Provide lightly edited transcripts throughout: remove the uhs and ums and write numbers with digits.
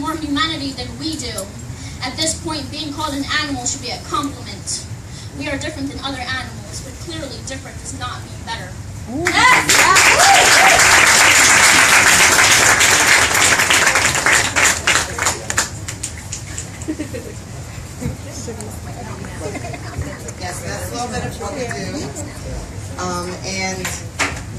more humanity than we do. At this point, being called an animal should be a compliment. We are different than other animals, but clearly different does not mean better. Yes, that's a little bit of what we do. And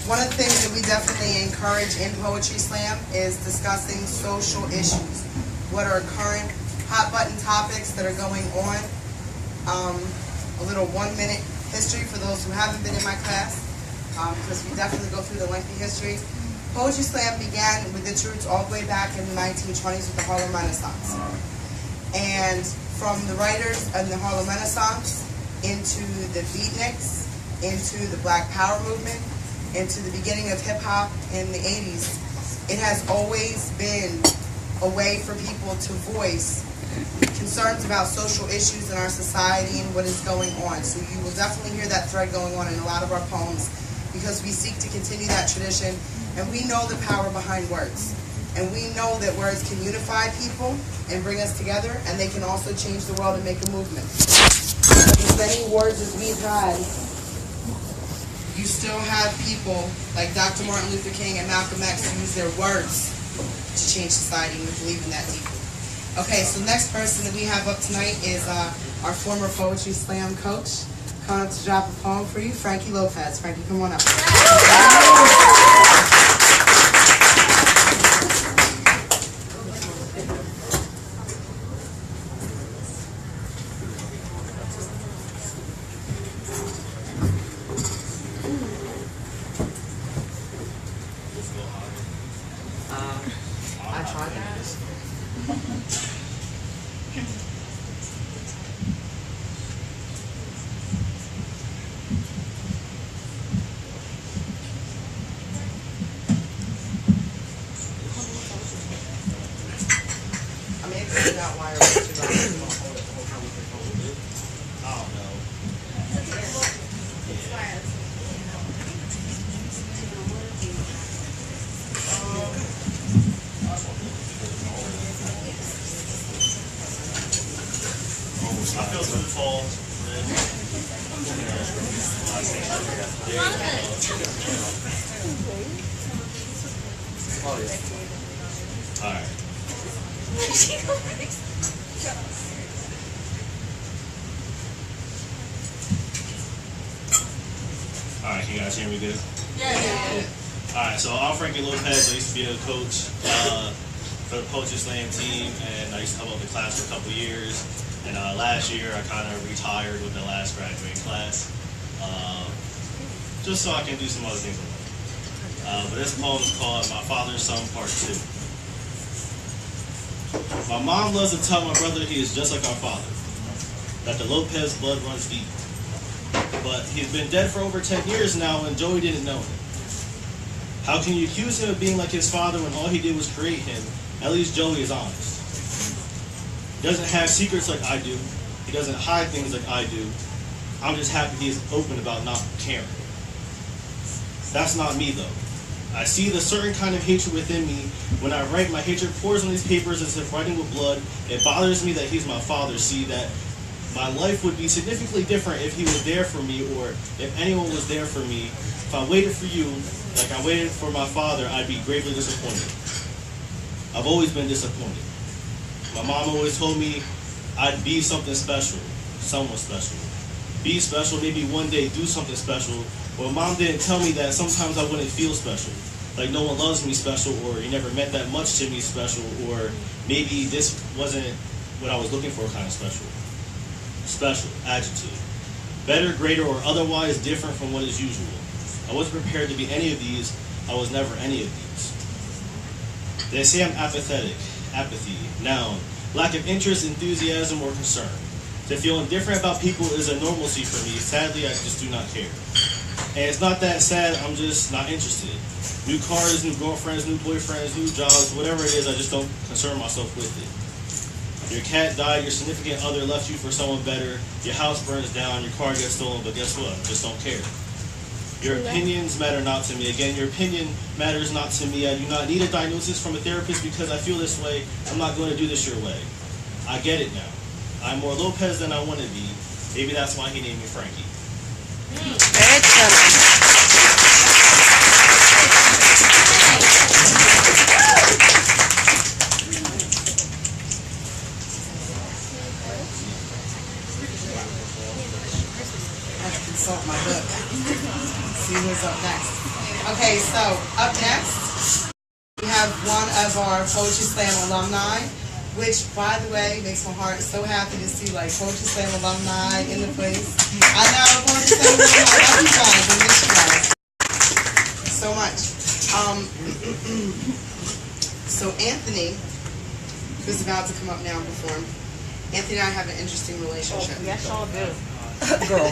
one of the things that we definitely encourage in Poetry Slam is discussing social issues. What are current hot button topics that are going on? A little 1-minute history for those who haven't been in my class, because we definitely go through the lengthy history. Poetry Slam began with its roots all the way back in the 1920s with the Harlem Renaissance. And from the writers in the Harlem Renaissance into the beatniks, into the Black Power movement, into the beginning of hip-hop in the 80s, it has always been a way for people to voice concerns about social issues in our society and what is going on. So you will definitely hear that thread going on in a lot of our poems, because we seek to continue that tradition, and we know the power behind words. And we know that words can unify people and bring us together, and they can also change the world and make a movement. As many words as we've had, you still have people like Dr. Martin Luther King and Malcolm X who use their words to change society, and we believe in that deeply. Okay, so next person that we have up tonight is our former Poetry Slam coach. Coming up to drop a poem for you, Frankie Lopez. Frankie, come on up. I tried that. I mean, it's not wire. I don't know. I feel some fall. Alright. Alright, can you guys hear me good? Yeah. Alright, so I'm Frankie Lopez. I used to be a coach for the Poetry Slam team, and I used to help out the class for a couple years. And last year, I kind of retired with the last graduating class, just so I can do some other things in life. But this poem is called My Father's Son Part 2. My mom loves to tell my brother he is just like our father, that the Lopez blood runs deep. But he's been dead for over 10 years now, and Joey didn't know it. How can you accuse him of being like his father when all he did was create him? At least Joey is honest. He doesn't have secrets like I do. He doesn't hide things like I do. I'm just happy he's open about not caring. That's not me though. I see the certain kind of hatred within me. When I write, my hatred pours on these papers as if writing with blood. It bothers me that he's my father. See, that my life would be significantly different if he was there for me, or if anyone was there for me. If I waited for you, like I waited for my father, I'd be gravely disappointed. I've always been disappointed. My mom always told me I'd be something special, someone special. Be special, maybe one day do something special. Well, mom didn't tell me that sometimes I wouldn't feel special. Like no one loves me special, or you never meant that much to me special, or maybe this wasn't what I was looking for kind of special. Special, adjective. Better, greater, or otherwise different from what is usual. I wasn't prepared to be any of these. I was never any of these. They say I'm apathetic. Apathy, noun. Lack of interest, enthusiasm, or concern. To feel indifferent about people is a normalcy for me. Sadly, I just do not care. And it's not that sad, I'm just not interested. New cars, new girlfriends, new boyfriends, new jobs, whatever it is, I just don't concern myself with it. Your cat died, your significant other left you for someone better, your house burns down, your car gets stolen, but guess what? Just don't care. Your opinions matter not to me. Again, your opinion matters not to me. I do not need a diagnosis from a therapist because I feel this way. I'm not going to do this your way. I get it now. I'm more Lopez than I want to be. Maybe that's why he named me Frankie. Consult my book. See who's up next. Okay, so up next we have one of our Poetry Slam alumni, which, by the way, makes my heart so happy to see like Poetry Slam alumni in the place. I know Poetry Slam alumni. I love you guys. I miss you guys so much. So Anthony, who's about to come up now and perform. Anthony and I have an interesting relationship. Oh, yes, y'all do. Girl.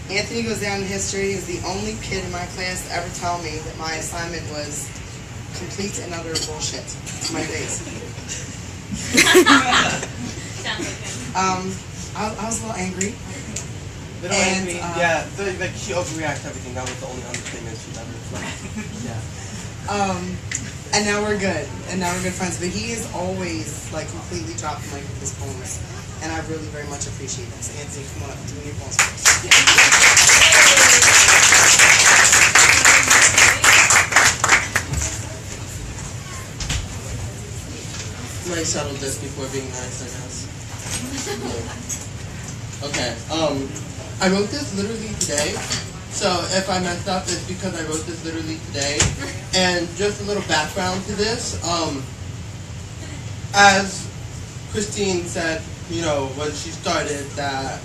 Anthony goes down in history as the only kid in my class to ever tell me that my assignment was complete and utter bullshit to my face. Sounds like him. I was a little angry. Little And, angry. Yeah, like she overreacts to everything. That was the only understatement she's ever like. Yeah. And now we're good. And now we're good friends. But he is always like completely dropped the mic with his poems. And I really very much appreciate him. So Anthony, come on up and do your poems first. Nice settle this before being nice, I guess. Okay. I wrote this literally today. So if I messed up, it's because I wrote this literally today. And just a little background to this. As Christine said, you know, when she started, that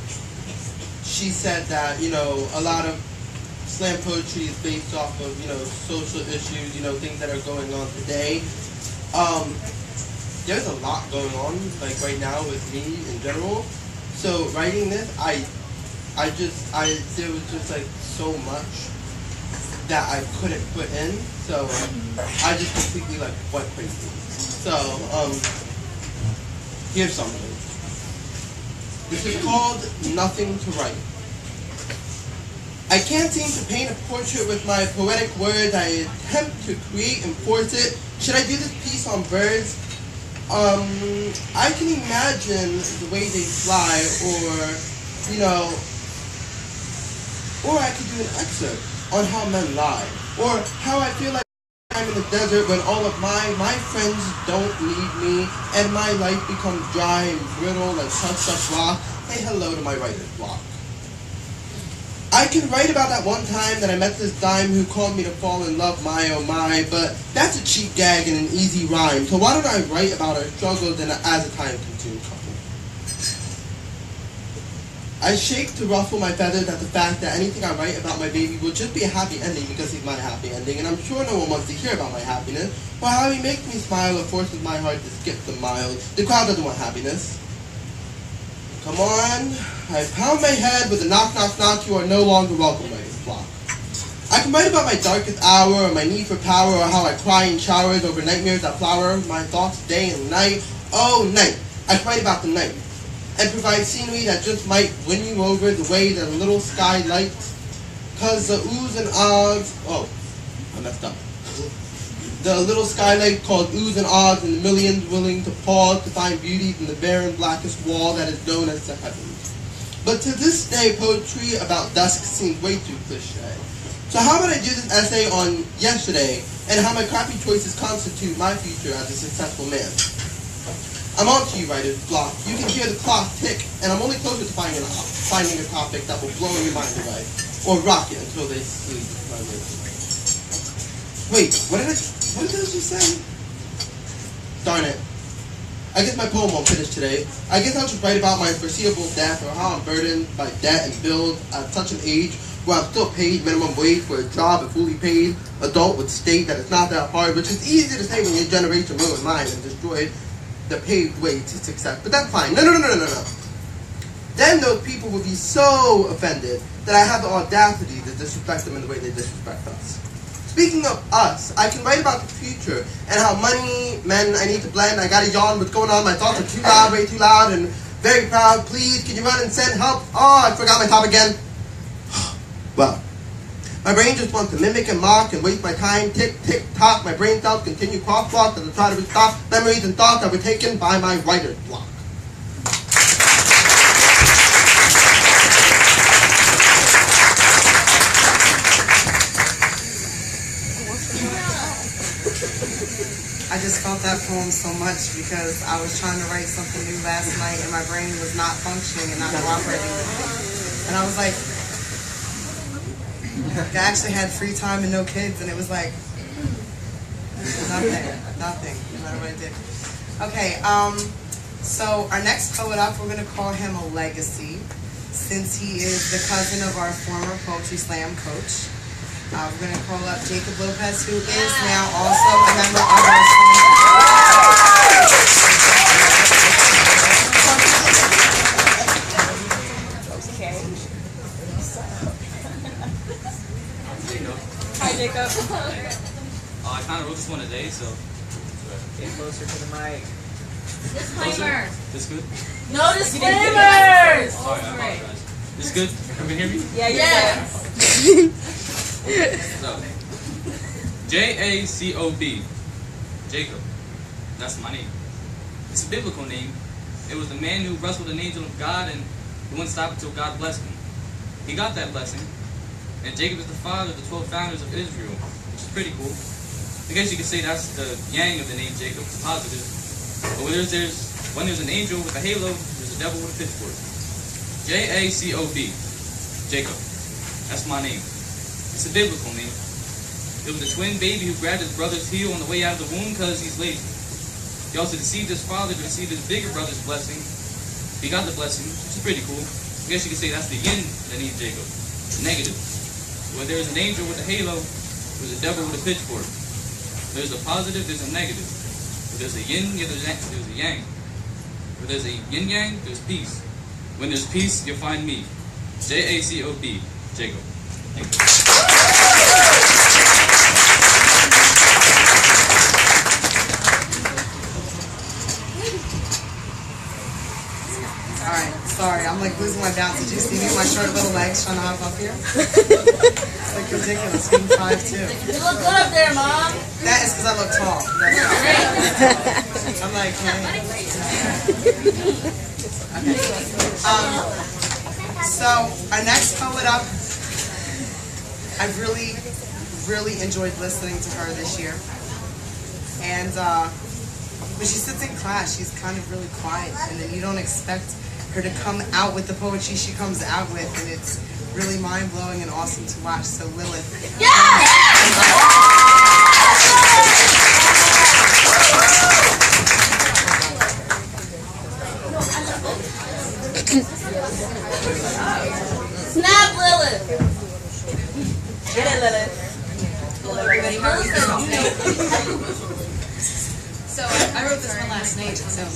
she said that, you know, a lot of slam poetry is based off of, you know, social issues, you know, things that are going on today. There's a lot going on, like right now with me in general. So writing this, there was just like so much that I couldn't put in. So I just completely like went crazy. So here's something. This is called Nothing to Write. I can't seem to paint a portrait with my poetic words. I attempt to create and force it. Should I do this piece on birds? I can imagine the way they fly, or, you know, or I could do an excerpt on how men lie, or how I feel like I'm in the desert when all of my friends don't need me, and my life becomes dry and brittle like touched up rock. Say hello to my writer's block. I can write about that one time that I met this dime who called me to fall in love, my oh my, but that's a cheap gag and an easy rhyme. So why don't I write about our struggles and as a time-consumed couple? I shake to ruffle my feathers at the fact that anything I write about my baby will just be a happy ending because he's my happy ending, and I'm sure no one wants to hear about my happiness, or how he makes me smile or forces my heart to skip the mile. The crowd doesn't want happiness. Come on, I pound my head with a knock, knock, knock. You are no longer welcome, writer's block. I can write about my darkest hour, or my need for power, or how I cry in showers over nightmares that flower my thoughts day and night. Oh, night. I can write about the night, and provide scenery that just might win you over the way that a little sky lights. Cause the oohs and ahs, oh, I messed up. The little skylight called oohs and ahs, and the millions willing to pause to find beauties in the barren blackest wall that is known as the heavens. But to this day, poetry about dusk seems way too cliche. So how about I do this essay on yesterday, and how my crappy choices constitute my future as a successful man. I'm on to you, writer's block. You can hear the clock tick, and I'm only closer to finding a topic that will blow your mind away, or rock it until they sleep. Wait, what did I just say? Darn it. I guess my poem won't finish today. I guess I'll just write about my foreseeable death, or how I'm burdened by debt and bills at such an age where I'm still paid minimum wage for a job and fully paid adult would state that it's not that hard, which is easy to say when your generation ruined mine and destroyed the paved way to success. But that's fine. No. Then those people would be so offended that I have the audacity to disrespect them in the way they disrespect us. Speaking of us, I can write about the future and how money, men, I need to blend. I gotta yawn, what's going on? My thoughts are too loud, way too loud, and very proud. Please, can you run and send help? Oh, I forgot my top again. Well, my brain just wants to mimic and mock and waste my time. Tick, tick, tock. My brain cells continue crosswalk as I try to restock memories and thoughts that were taken by my writer's block. I just felt that poem so much because I was trying to write something new last night and my brain was not functioning and not cooperating with me. And I was like, I actually had free time and no kids, and it was like, nothing, no matter what I did. Okay, so our next poet up, we're going to call him a legacy, since he is the cousin of our former Poetry Slam coach. We're going to call up Jacob Lopez, who is now also a member of our slam. Hi, Jacob. I kind of wrote this one today, so. Get closer to the mic. Disclaimer. This good? No disclaimers! Sorry, I apologize. This good? Everyone hear me? Yeah, So, J-A-C-O-B. Jacob. That's my name. It's a biblical name. It was the man who wrestled an angel of God and who wouldn't stop until God blessed him. He got that blessing. And Jacob is the father of the 12 founders of Israel, which is pretty cool. I guess you could say that's the yang of the name Jacob, the positive. But when there's an angel with a halo, there's a devil with a pitchfork. J-A-C-O-B. Jacob. That's my name. It's a biblical name. It was a twin baby who grabbed his brother's heel on the way out of the womb because he's lazy. He also deceived his father to receive his bigger brother's blessing. He got the blessing, which is pretty cool. I guess you could say that's the yin that needs Jacob. The negative. Where there's an angel with a halo, there's a devil with a pitchfork. There's a positive, there's a negative. Where there's a yin, there's a yang. Where there's a yin yang, there's peace. When there's peace, you'll find me. J-A-C-O-B. Jacob. Thank you. Alright, sorry, I'm like losing my balance. Did you see me with my short little legs trying to hop up here? It's like ridiculous, being 5'2". You look good up there, Mom. That is because I look tall. I'm like, hey. Okay. So, our next poet up, I've really enjoyed listening to her this year. And when she sits in class, she's kind of really quiet, and then you don't expect her to come out with the poetry she comes out with, and it's really mind-blowing and awesome to watch. So Lilith. Snap, Lilith. Get it, Lilith. Hello, everybody. How are you? So I wrote this one last night. So.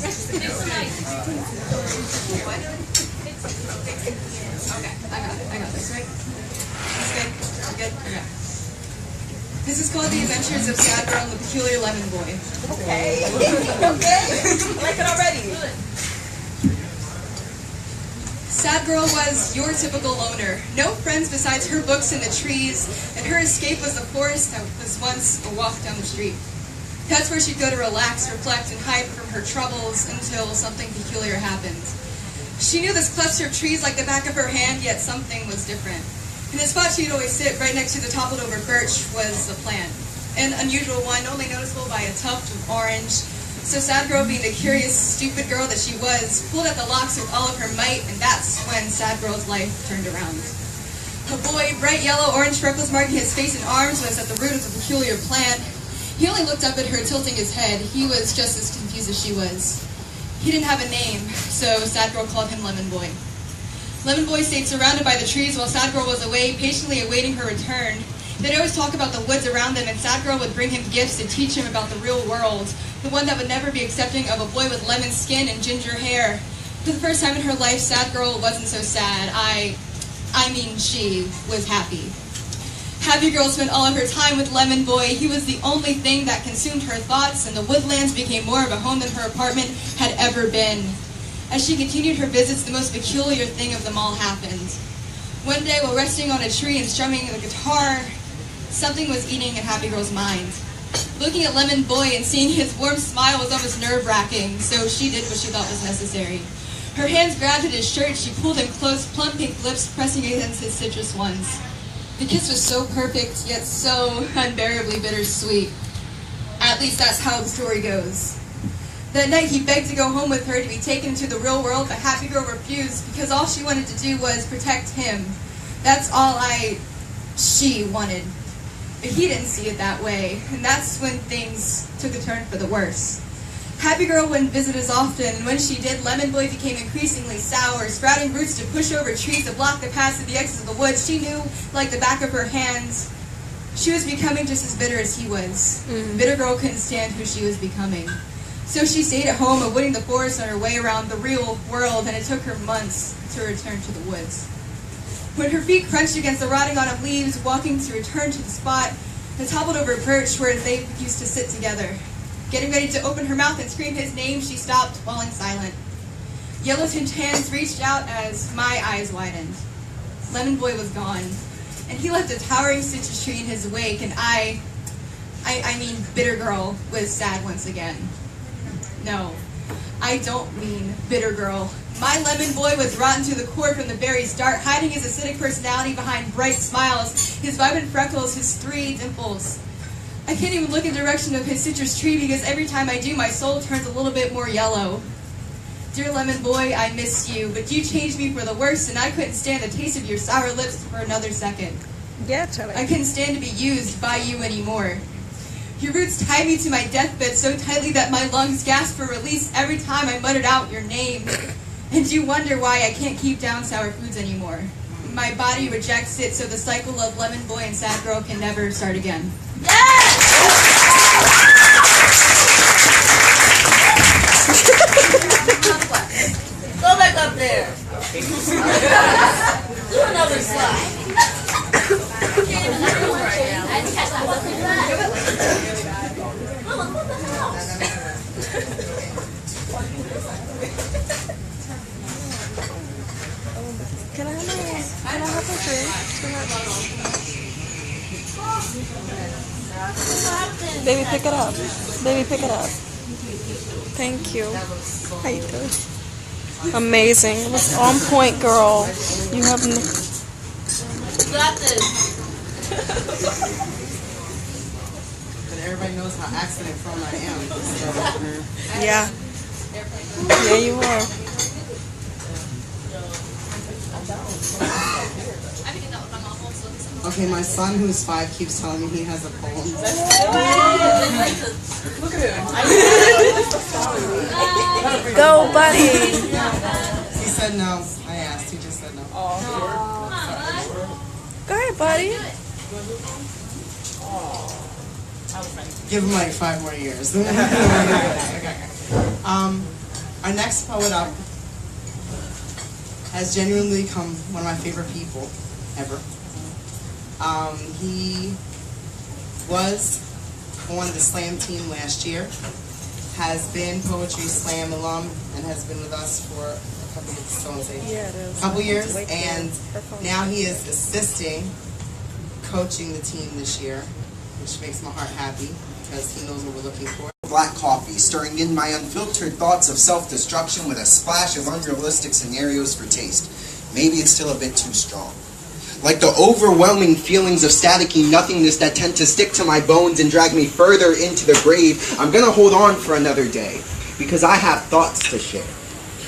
What? Okay, I got this, right? That's good. We're good. Okay. This is called The Adventures of Sad Girl and the Peculiar Lemon Boy. Okay. Okay. I like it already. Sad Girl was your typical loner. No friends besides her books in the trees, and her escape was the forest that was once a walk down the street. That's where she'd go to relax, reflect, and hide from her troubles until something peculiar happened. She knew this cluster of trees like the back of her hand, yet something was different. In the spot she'd always sit, right next to the toppled over birch, was a plant. An unusual one, only noticeable by a tuft of orange. So Sad Girl, being the curious, stupid girl that she was, pulled at the locks with all of her might, and that's when Sad Girl's life turned around. A boy, bright yellow, orange freckles marking his face and arms, was at the root of the peculiar plant. He only looked up at her, tilting his head. He was just as confused as she was. He didn't have a name, so Sad Girl called him Lemon Boy. Lemon Boy stayed surrounded by the trees while Sad Girl was away, patiently awaiting her return. They'd always talk about the woods around them, and Sad Girl would bring him gifts to teach him about the real world, the one that would never be accepting of a boy with lemon skin and ginger hair. For the first time in her life, Sad Girl wasn't so sad. I mean, she was happy. Happy Girl spent all of her time with Lemon Boy. He was the only thing that consumed her thoughts, and the woodlands became more of a home than her apartment had ever been. As she continued her visits, the most peculiar thing of them all happened. One day, while resting on a tree and strumming the guitar, something was eating at Happy Girl's mind. Looking at Lemon Boy and seeing his warm smile was almost nerve-wracking, so she did what she thought was necessary. Her hands grabbed at his shirt, she pulled him close, plump pink lips pressing against his citrus ones. The kiss was so perfect, yet so unbearably bittersweet. At least that's how the story goes. That night he begged to go home with her to be taken into the real world, but Happy Girl refused because all she wanted to do was protect him. That's all she wanted. But he didn't see it that way, and that's when things took a turn for the worse. Happy Girl wouldn't visit as often, and when she did, Lemon Boy became increasingly sour, sprouting roots to push over trees to block the paths to the exits of the woods. She knew, like the back of her hands, she was becoming just as bitter as he was. The bitter girl couldn't stand who she was becoming. So she stayed at home, avoiding the forest on her way around the real world, and it took her months to return to the woods. When her feet crunched against the rotting autumn leaves, walking to return to the spot that toppled over a perch where they used to sit together. Getting ready to open her mouth and scream his name, she stopped, falling silent. Yellow-tinted hands reached out as my eyes widened. Lemon Boy was gone, and he left a towering citrus tree in his wake, and I mean Bitter Girl was sad once again. No, I don't mean Bitter Girl. My Lemon Boy was rotten to the core from the very start, hiding his acidic personality behind bright smiles, his vibrant freckles, his 3 dimples. I can't even look in the direction of his citrus tree because every time I do, my soul turns a little bit more yellow. Dear Lemon Boy, I miss you, but you changed me for the worse, and I couldn't stand the taste of your sour lips for another second. Yeah, Charlie. I couldn't stand to be used by you anymore. Your roots tied me to my deathbed so tightly that my lungs gasped for release every time I muttered out your name. And you wonder why I can't keep down sour foods anymore. My body rejects it, so the cycle of Lemon Boy and Sad Girl can never start again. Go back up there. Do another slide. What the hell? Can I have a drink? Baby, pick it up. Baby, pick it up. Thank you. How you doing? Amazing. It was on point, girl. You have Got this. But everybody knows how accident prone I am. So, yeah. Yeah, you are. okay, my son who's 5 keeps telling me he has a poem. Look at him. Go, buddy. He said no. I asked. He just said no. Go ahead, buddy. Give him like 5 more years. Our next poet up has genuinely become one of my favorite people ever. He was on the slam team last year, has been Poetry Slam alum, and has been with us for a couple years, and now he is assisting coaching the team this year, which makes my heart happy because he knows what we're looking for. Black coffee, stirring in my unfiltered thoughts of self-destruction with a splash of unrealistic scenarios for taste. Maybe it's still a bit too strong. Like the overwhelming feelings of staticky nothingness that tend to stick to my bones and drag me further into the grave, I'm gonna hold on for another day, because I have thoughts to share.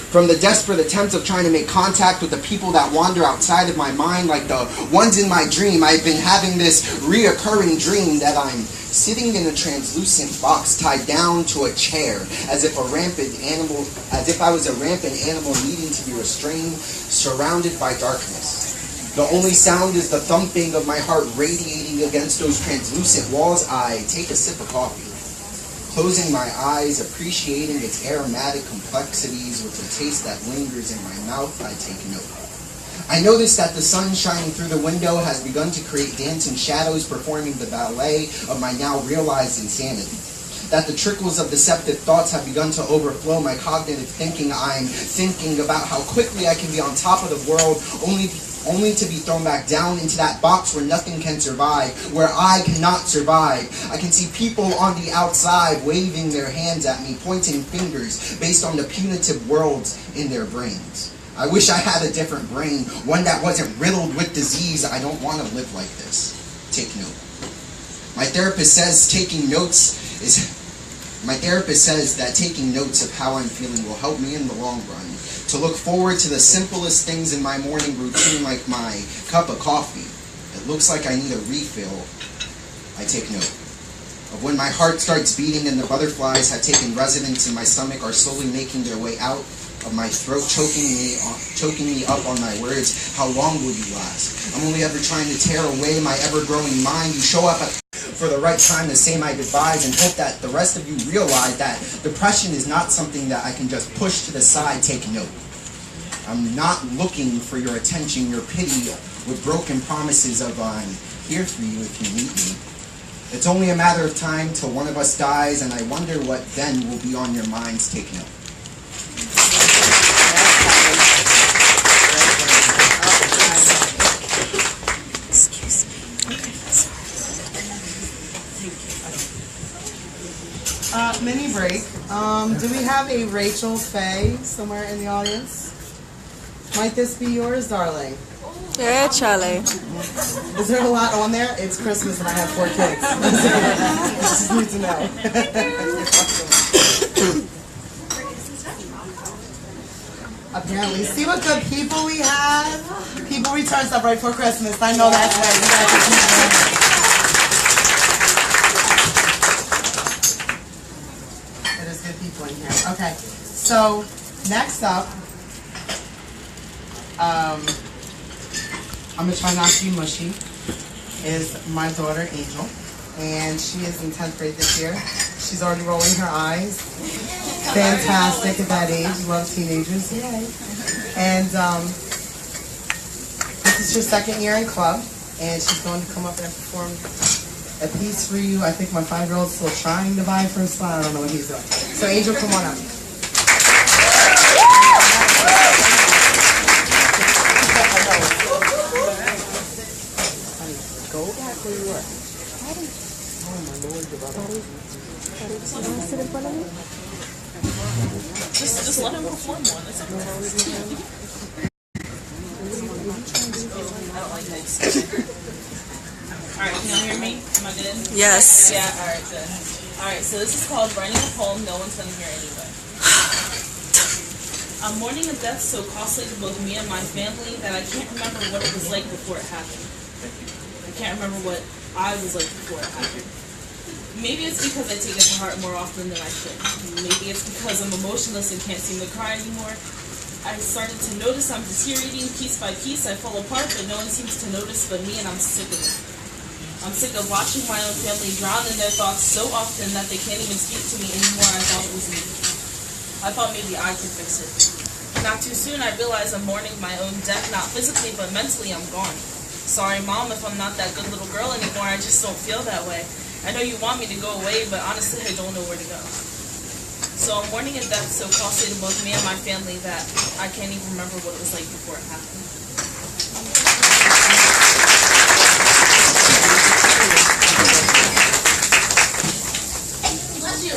From the desperate attempts of trying to make contact with the people that wander outside of my mind, like the ones in my dream, I've been having this reoccurring dream that I'm sitting in a translucent box tied down to a chair, as if I was a rampant animal needing to be restrained, surrounded by darkness. The only sound is the thumping of my heart radiating against those translucent walls. I take a sip of coffee, closing my eyes, appreciating its aromatic complexities with the taste that lingers in my mouth. I take note. I notice that the sun shining through the window has begun to create dancing shadows performing the ballet of my now realized insanity. That the trickles of deceptive thoughts have begun to overflow my cognitive thinking. I'm thinking about how quickly I can be on top of the world, only only to be thrown back down into that box where nothing can survive, where I cannot survive. I can see people on the outside waving their hands at me, pointing fingers based on the punitive worlds in their brains. I wish I had a different brain, one that wasn't riddled with disease. I don't want to live like this. Take note. My therapist says that taking notes of how I'm feeling will help me in the long run to look forward to the simplest things in my morning routine, like my cup of coffee. It looks like I need a refill. I take note of when my heart starts beating and the butterflies have taken residence in my stomach are slowly making their way out of my throat, choking me up on my words. How long will you last? I'm only ever trying to tear away my ever-growing mind. You show up for the right time to say my goodbyes and hope that the rest of you realize that depression is not something that I can just push to the side. Take note. I'm not looking for your attention, your pity, with broken promises of I'm here for you if you need me. It's only a matter of time till one of us dies, and I wonder what then will be on your minds. Take note. Mini break. Do we have a Rachel Faye somewhere in the audience? Might this be yours, darling? Yeah, Charlie. Is there a lot on there? It's Christmas and I have 4 kids. Just need to know. Apparently. See what good people we have? People return stuff right for Christmas. I know that's right. There's good people in here. Okay. So, next up, I'm going to try not to be mushy, is my daughter, Angel. And she is in 10th grade this year. She's already rolling her eyes. Fantastic at that age. Love teenagers. Yay. And this is her 2nd year in club. And she's going to come up and perform a piece for you. I think my 5-year-old's still trying to buy for a spot. I don't know what he's doing. So Angel, come on up. Go back where you were. Oh my Lord, Just let him perform one. It's okay. Alright, can y'all hear me? Am I good? Yes. Yeah, alright, good. Alright, so this is called Writing a Poem No One's Gonna Hear Anyway. I'm mourning a death so costly to both me and my family that I can't remember what it was like before it happened. I can't remember what I was like before it happened. Maybe it's because I take it to heart more often than I should. Maybe it's because I'm emotionless and can't seem to cry anymore. I started to notice I'm deteriorating piece by piece. I fall apart, but no one seems to notice but me, and I'm sick of it. I'm sick of watching my own family drown in their thoughts so often that they can't even speak to me anymore. I thought it was me. I thought maybe I could fix it. Not too soon, I realized I'm mourning my own death, not physically, but mentally I'm gone. Sorry, Mom, if I'm not that good little girl anymore. I just don't feel that way. I know you want me to go away, but honestly, I don't know where to go. So I'm mourning a death so costly to both me and my family that I can't even remember what it was like before it happened. Bless you.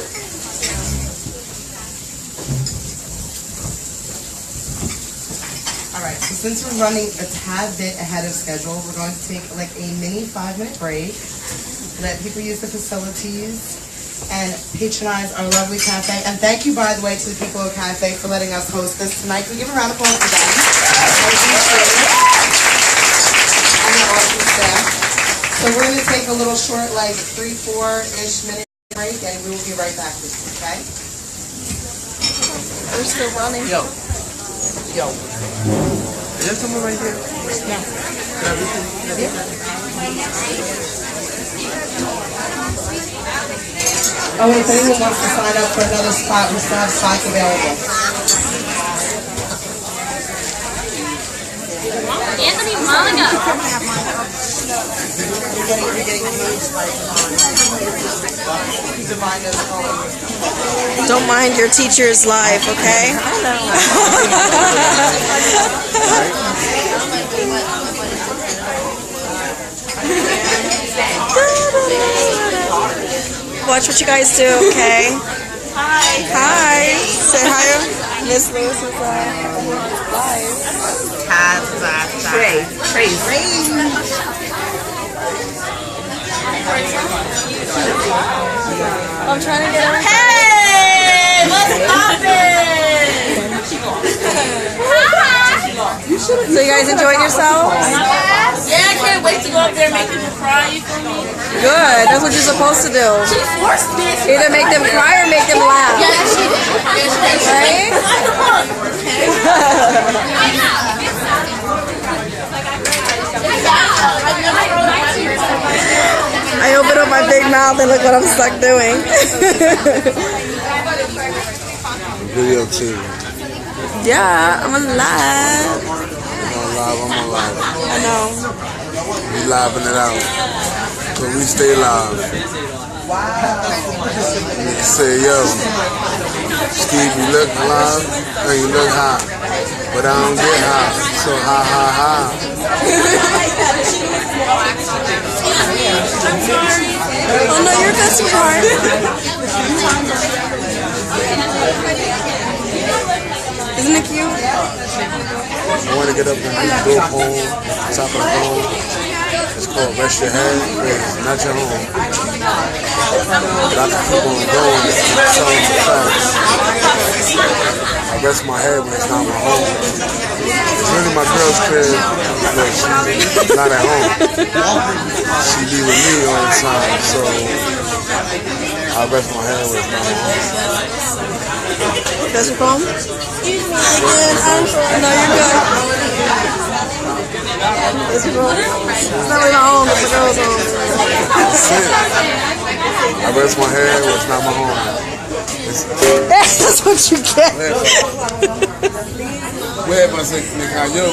All right, so since we're running a tad bit ahead of schedule, we're going to take like a mini 5-minute break. Let people use the facilities and patronize our lovely cafe. And thank you, by the way, to the Piccolo Cafe for letting us host this tonight. Can we give a round of applause for them? And the awesome staff. So we're going to take a little short, like 3-4-ish minute break, and we will be right back with you, okay? We're still running. Yo. Is there someone right here? Oh, wait, if anyone wants to sign up for another spot, we still have spots available. Anthony Monica. You're getting engaged by Divine doesn't know. Don't mind your teacher's life, okay? I know. Watch what you guys do, okay? Hi. Hi. Say hi. Miss Lewis is live. I'm trying to get her. Hey, what's poppin'? So you guys enjoying yourselves? Yeah, I can't wait to go up there and make people cry. You feel me? Good. That's what you're supposed to do. She forced me. Either make them cry or make them laugh. Yeah, she did. Right? I open up my big mouth and look what I'm stuck doing. Video too. Yeah, I'm alive. I'm alive. I know. We living it out. So we stay live. Nigga say, yo, Steve, you look alive and you look hot. But I don't get hot. So ha ha ha. Oh no, you're good, sweetheart. Isn't it cute? I want to get up and do a dope home, top of the home. It's called Rest Your Head. It's not your home. But I can keep on going and telling the facts. I rest my head when it's not my home. It's really my girl's crib, but she's not at home. She be with me all the time, so I rest my head when it's not my home. That's your phone? Excuse me again. No, you're good. That's your phone. It's not really my home, it's my girl's home. That's it. I rest my head when it's not my home. That's what you get. Hueva, se me cayó.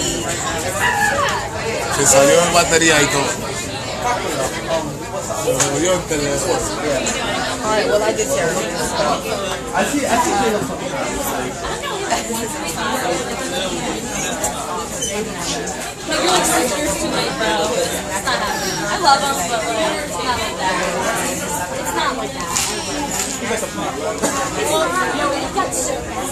Se salió en batería y todo. Se murió el teléfono. Alright, well I did tear it. I see Like, you're like 6 years too late, bro. It's not happening. I love them, but like, it's not like that. It's not like that. Well, no, it got so bad.